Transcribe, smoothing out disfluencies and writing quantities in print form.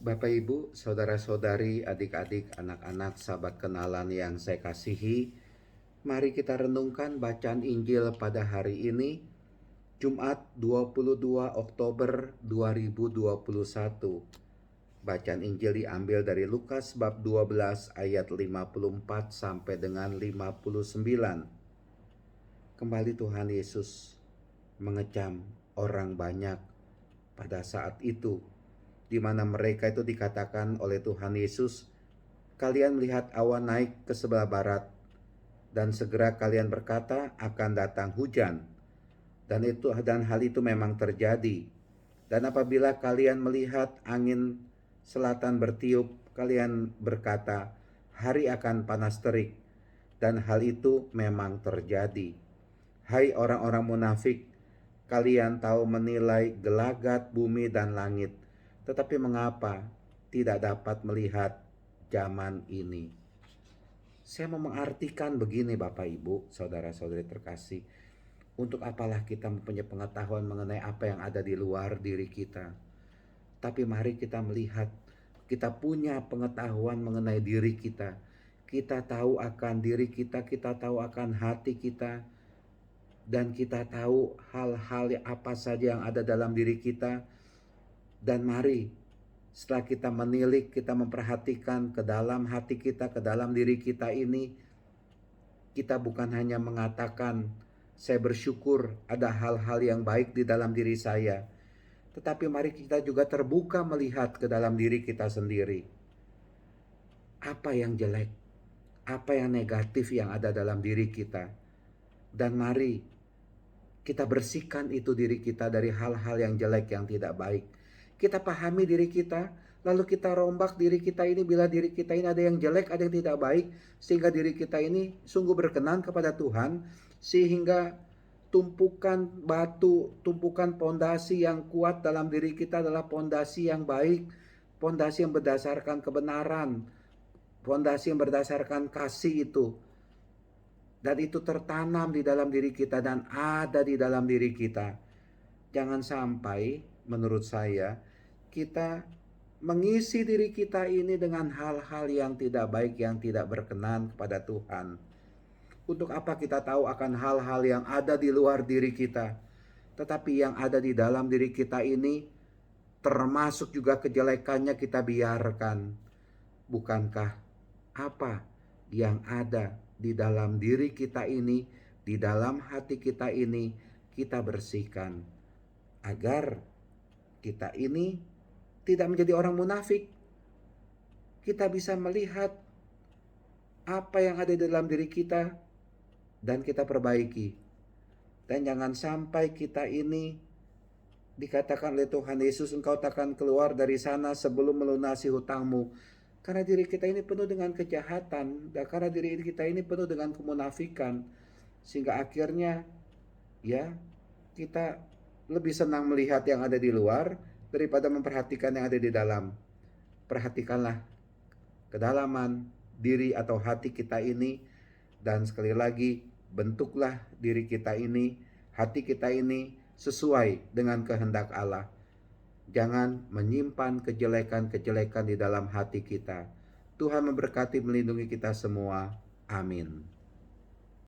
Bapak Ibu, saudara-saudari, adik-adik, anak-anak, sahabat kenalan yang saya kasihi, mari kita renungkan bacaan Injil pada hari ini, Jumat 22 Oktober 2021. Bacaan Injil diambil dari Lukas bab 12 ayat 54 sampai dengan 59. Kembali Tuhan Yesus mengecam orang banyak pada saat itu, di mana mereka itu dikatakan oleh Tuhan Yesus, kalian melihat awan naik ke sebelah barat, dan segera kalian berkata akan datang hujan. Dan hal itu memang terjadi. Dan apabila kalian melihat angin selatan bertiup, kalian berkata, hari akan panas terik. Dan hal itu memang terjadi. Hai orang-orang munafik, kalian tahu menilai gelagat bumi dan langit, tetapi mengapa tidak dapat melihat zaman ini? Saya mau mengartikan begini Bapak Ibu, saudara-saudari terkasih. Untuk apalah kita mempunyai pengetahuan mengenai apa yang ada di luar diri kita. Tapi mari kita melihat, kita punya pengetahuan mengenai diri kita. Kita tahu akan diri kita, kita tahu akan hati kita. Dan kita tahu hal-hal apa saja yang ada dalam diri kita. Dan mari setelah kita menilik, kita memperhatikan ke dalam hati kita, ke dalam diri kita ini, kita bukan hanya mengatakan saya bersyukur ada hal-hal yang baik di dalam diri saya, tetapi mari kita juga terbuka melihat ke dalam diri kita sendiri. Apa yang jelek, apa yang negatif yang ada dalam diri kita. Dan mari kita bersihkan itu diri kita dari hal-hal yang jelek, yang tidak baik. Kita pahami diri kita, lalu kita rombak diri kita ini bila diri kita ini ada yang jelek, ada yang tidak baik, sehingga diri kita ini sungguh berkenan kepada Tuhan, sehingga tumpukan batu, tumpukan pondasi yang kuat dalam diri kita adalah pondasi yang baik, pondasi yang berdasarkan kebenaran, pondasi yang berdasarkan kasih itu. Dan itu tertanam di dalam diri kita dan ada di dalam diri kita. Jangan sampai menurut saya kita mengisi diri kita ini dengan hal-hal yang tidak baik, yang tidak berkenan kepada Tuhan. Untuk apa kita tahu akan hal-hal yang ada di luar diri kita, tetapi yang ada di dalam diri kita ini, termasuk juga kejelekannya, kita biarkan. Bukankah apa yang ada di dalam diri kita ini, di dalam hati kita ini, kita bersihkan, agar kita ini tidak menjadi orang munafik. Kita bisa melihat apa yang ada di dalam diri kita dan kita perbaiki. Dan jangan sampai kita ini dikatakan oleh Tuhan Yesus, engkau takkan keluar dari sana sebelum melunasi hutangmu. Karena diri kita ini penuh dengan kejahatan, dan karena diri kita ini penuh dengan kemunafikan, sehingga akhirnya ya kita lebih senang melihat yang ada di luar daripada memperhatikan yang ada di dalam. Perhatikanlah kedalaman diri atau hati kita ini, dan sekali lagi bentuklah diri kita ini, hati kita ini sesuai dengan kehendak Allah. Jangan menyimpan kejelekan-kejelekan di dalam hati kita. Tuhan memberkati, melindungi kita semua. Amin.